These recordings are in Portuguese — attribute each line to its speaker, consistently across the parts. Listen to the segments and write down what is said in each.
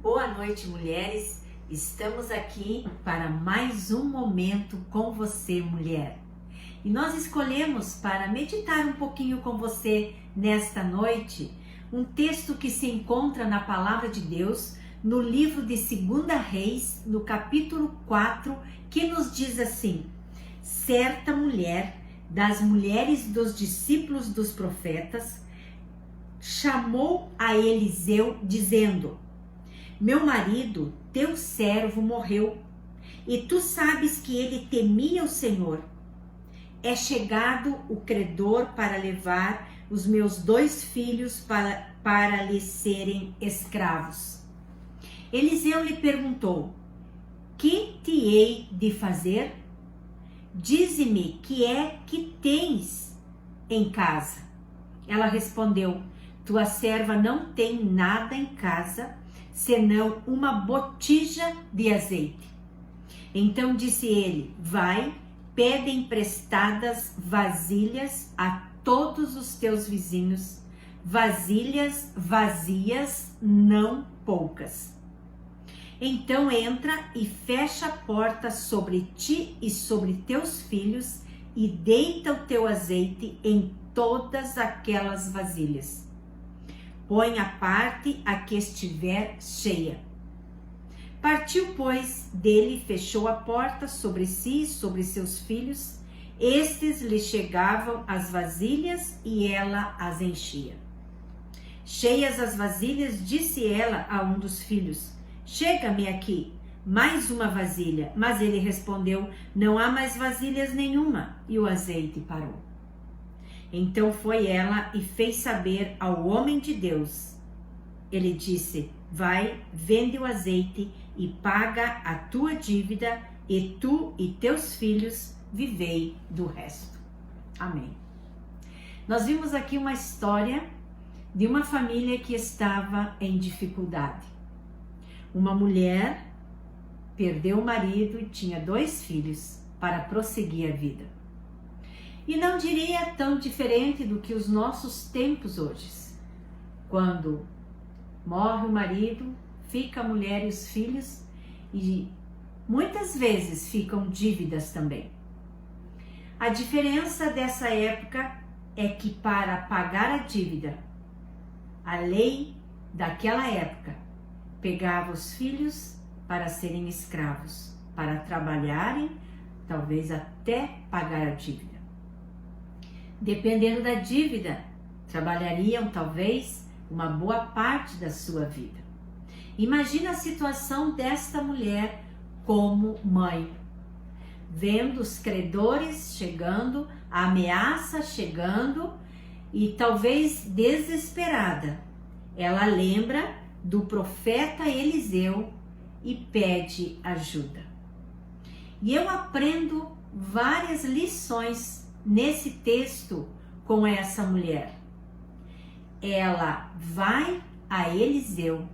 Speaker 1: Boa noite, mulheres. Estamos aqui para mais um momento com você, mulher. E nós escolhemos para meditar um pouquinho com você nesta noite um texto que se encontra na Palavra de Deus, no livro de 2 Reis, no capítulo 4, que nos diz assim: certa mulher das mulheres dos discípulos dos profetas chamou a Eliseu dizendo: meu marido, teu servo, morreu, e tu sabes que ele temia o Senhor. É chegado o credor para levar os meus 2 filhos para lhe serem escravos. Eliseu lhe perguntou: que te hei de fazer? Dize-me que é que tens em casa. Ela respondeu: tua serva não tem nada em casa, senão uma botija de azeite. Então disse ele: vai, pede emprestadas vasilhas a todos os teus vizinhos, vasilhas vazias, não poucas. Então entra e fecha a porta sobre ti e sobre teus filhos, e deita o teu azeite em todas aquelas vasilhas. Põe à parte a que estiver cheia. Partiu, pois, dele, fechou a porta sobre si e sobre seus filhos. Estes lhe chegavam as vasilhas e ela as enchia. Cheias as vasilhas, disse ela a um dos filhos: chega-me aqui mais uma vasilha. Mas ele respondeu: não há mais vasilhas nenhuma. E o azeite parou. Então foi ela e fez saber ao homem de Deus. Ele disse: vai, vende o azeite e paga a tua dívida, e tu e teus filhos vivei do resto. Amém. Nós vimos aqui uma história de uma família que estava em dificuldade. Uma mulher perdeu o marido e tinha 2 filhos para prosseguir a vida. E não diria tão diferente do que os nossos tempos hoje. Quando morre o marido, fica a mulher e os filhos, e muitas vezes ficam dívidas também. A diferença dessa época é que para pagar a dívida, a lei daquela época pegava os filhos para serem escravos, para trabalharem, talvez até pagar a dívida. Dependendo da dívida, trabalhariam talvez uma boa parte da sua vida. Imagina a situação desta mulher como mãe, vendo os credores chegando, a ameaça chegando, e talvez desesperada, ela lembra do profeta Eliseu e pede ajuda. E eu aprendo várias lições nesse texto com essa mulher. Ela vai a Eliseu,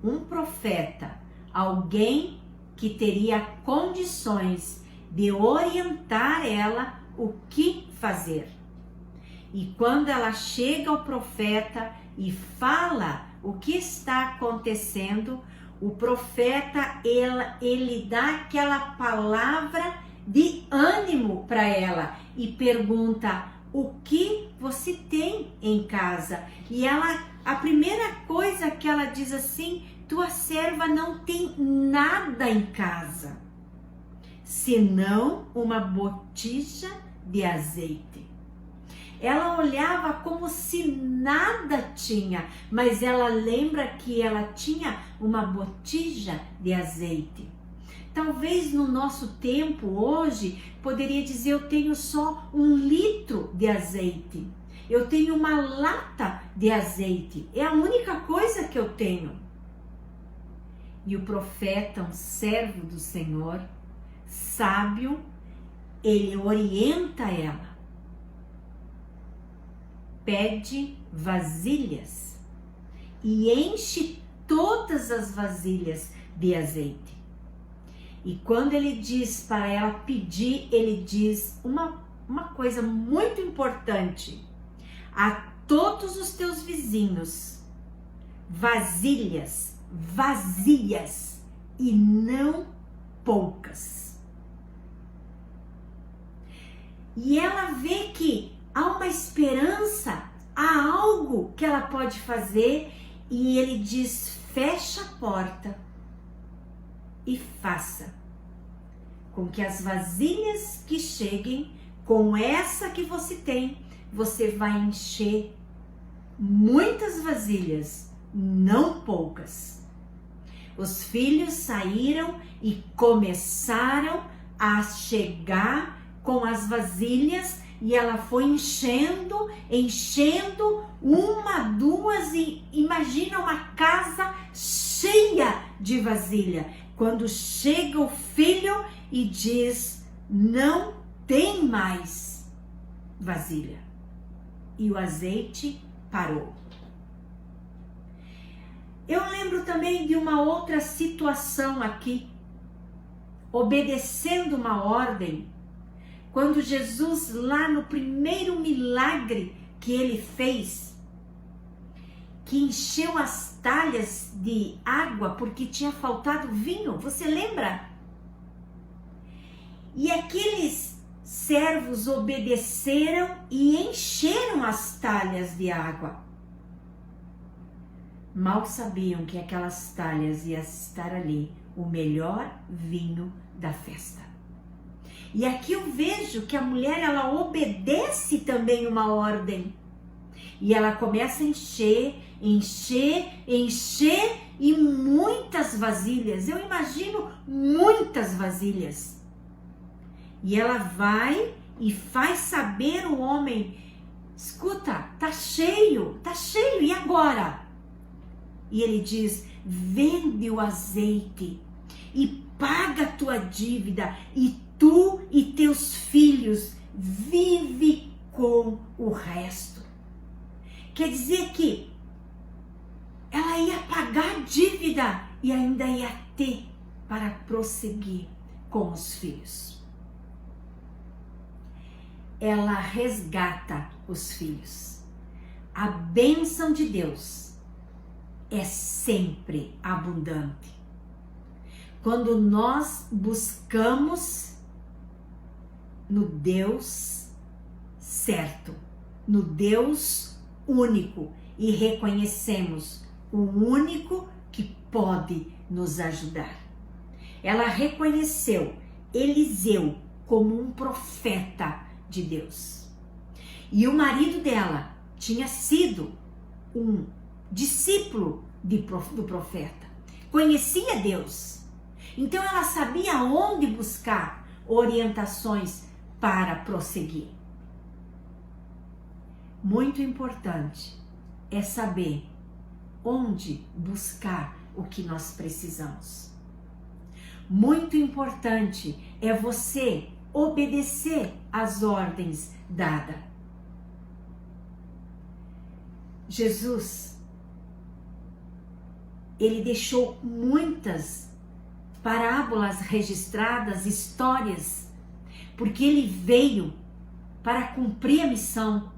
Speaker 1: um profeta, alguém que teria condições de orientar ela o que fazer. E quando ela chega ao profeta e fala o que está acontecendo, o profeta, ele dá aquela palavra de ânimo para ela e pergunta: o que você tem em casa? E ela, a primeira coisa que ela diz assim: tua serva não tem nada em casa, senão uma botija de azeite. Ela olhava como se nada tinha, mas ela lembra que ela tinha uma botija de azeite. Talvez no nosso tempo hoje poderia dizer: eu tenho só 1 litro de azeite, eu tenho uma lata de azeite, é a única coisa que eu tenho. E o profeta, um servo do Senhor, sábio, ele orienta ela. Pede vasilhas e enche todas as vasilhas de azeite. E quando ele diz para ela pedir, ele diz uma coisa muito importante: a todos os teus vizinhos, vasilhas vazias e não poucas. E ela vê que há uma esperança, há algo que ela pode fazer, e ele diz: fecha a porta e faça com que as vasilhas que cheguem, com essa que você tem, você vai encher muitas vasilhas, não poucas. Os filhos saíram e começaram a chegar com as vasilhas, e ela foi enchendo, uma, duas, e imagina uma casa cheia de vasilha. Quando chega o filho e diz: não tem mais vasilha, e o azeite parou. Eu lembro também de uma outra situação aqui, obedecendo uma ordem, quando Jesus, lá no primeiro milagre que ele fez, que encheu as talhas de água porque tinha faltado vinho, você lembra? E aqueles servos obedeceram e encheram as talhas de água. Mal sabiam que aquelas talhas iam estar ali o melhor vinho da festa. E aqui eu vejo que a mulher, ela obedece também uma ordem. E ela começa a encher e muitas vasilhas. Eu imagino muitas vasilhas. E ela vai e faz saber o homem: escuta, tá cheio, e agora? E ele diz: vende o azeite e paga a tua dívida, e tu e teus filhos vive com o resto. Quer dizer que ela ia pagar a dívida e ainda ia ter para prosseguir com os filhos. Ela resgata os filhos. A bênção de Deus é sempre abundante. Quando nós buscamos no Deus certo, no Deus único, e reconhecemos o único que pode nos ajudar. Ela reconheceu Eliseu como um profeta de Deus. E o marido dela tinha sido um discípulo do profeta. Conhecia Deus. Então ela sabia onde buscar orientações para prosseguir. Muito importante é saber onde buscar o que nós precisamos. Muito importante é você obedecer às ordens dadas. Jesus, ele deixou muitas parábolas registradas, histórias, porque ele veio para cumprir a missão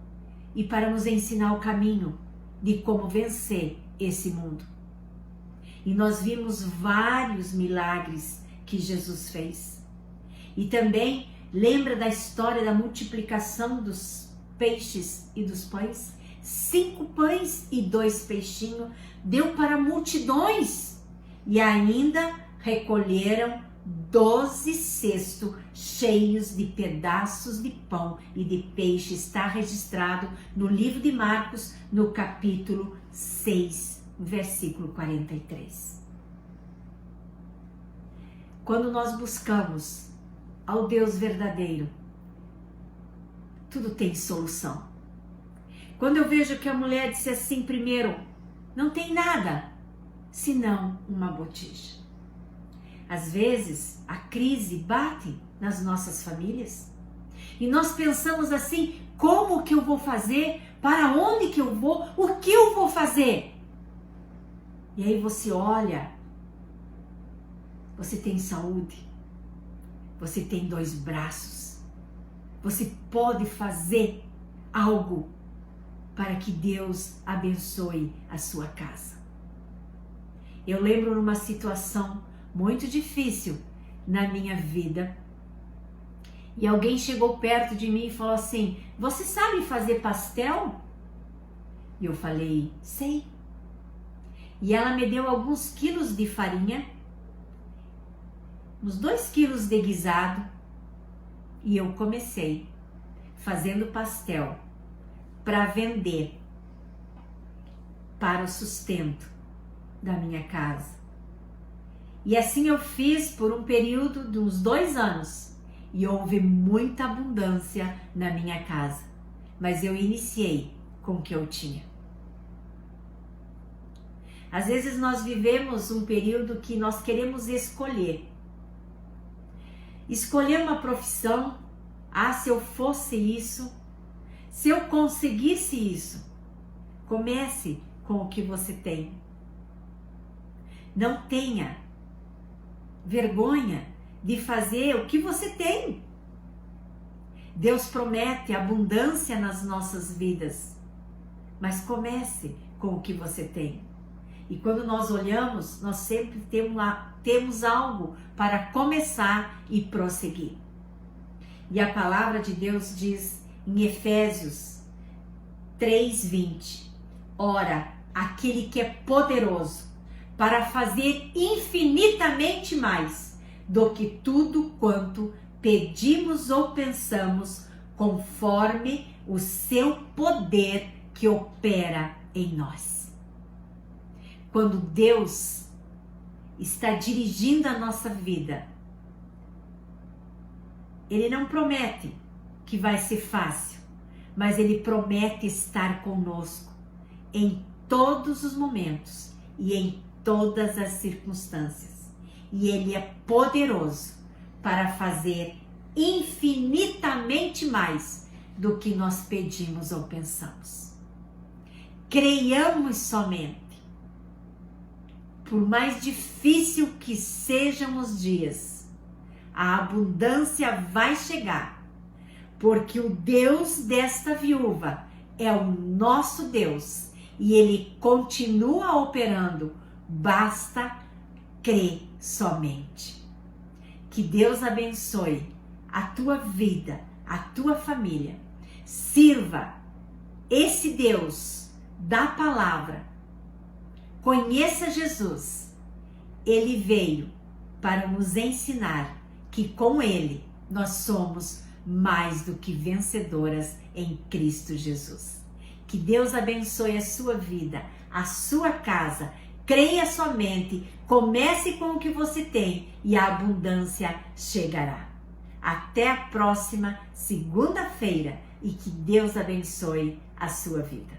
Speaker 1: e para nos ensinar o caminho de como vencer esse mundo. E nós vimos vários milagres que Jesus fez. E também lembra da história da multiplicação dos peixes e dos pães? 5 pães e 2 peixinhos deu para multidões, e ainda recolheram 12 cestos cheios de pedaços de pão e de peixe. Está registrado no livro de Marcos, no capítulo 6, versículo 43. Quando nós buscamos ao Deus verdadeiro, tudo tem solução. Quando eu vejo que a mulher disse assim primeiro: não tem nada senão uma botija. Às vezes a crise bate nas nossas famílias e nós pensamos assim: como que eu vou fazer? Para onde que eu vou? O que eu vou fazer? E aí você olha, você tem saúde, você tem 2 braços, você pode fazer algo para que Deus abençoe a sua casa. Eu lembro numa situação muito difícil na minha vida, e alguém chegou perto de mim e falou assim: você sabe fazer pastel? E eu falei: sei. E ela me deu alguns quilos de farinha, uns 2 quilos de guisado, e eu comecei fazendo pastel para vender, para o sustento da minha casa. E assim eu fiz por um período de uns 2 anos. E houve muita abundância na minha casa. Mas eu iniciei com o que eu tinha. Às vezes nós vivemos um período que nós queremos escolher. Escolher uma profissão. Ah, se eu fosse isso. Se eu conseguisse isso. Comece com o que você tem. Não tenha vergonha de fazer o que você tem. Deus promete abundância nas nossas vidas, mas comece com o que você tem. E quando nós olhamos, nós sempre temos algo para começar e prosseguir. E a palavra de Deus diz em Efésios 3:20: ora, aquele que é poderoso para fazer infinitamente mais do que tudo quanto pedimos ou pensamos, conforme o seu poder que opera em nós. Quando Deus está dirigindo a nossa vida, Ele não promete que vai ser fácil, mas Ele promete estar conosco em todos os momentos e em todas as circunstâncias. E Ele é poderoso para fazer infinitamente mais do que nós pedimos ou pensamos. Creiamos somente. Por mais difícil que sejam os dias, a abundância vai chegar, porque o Deus desta viúva é o nosso Deus e Ele continua operando. Basta crer somente. Que Deus abençoe a tua vida, a tua família. Sirva esse Deus da palavra. Conheça Jesus. Ele veio para nos ensinar que com Ele nós somos mais do que vencedoras em Cristo Jesus. Que Deus abençoe a sua vida, a sua casa. Creia somente, comece com o que você tem e a abundância chegará. Até a próxima segunda-feira e que Deus abençoe a sua vida.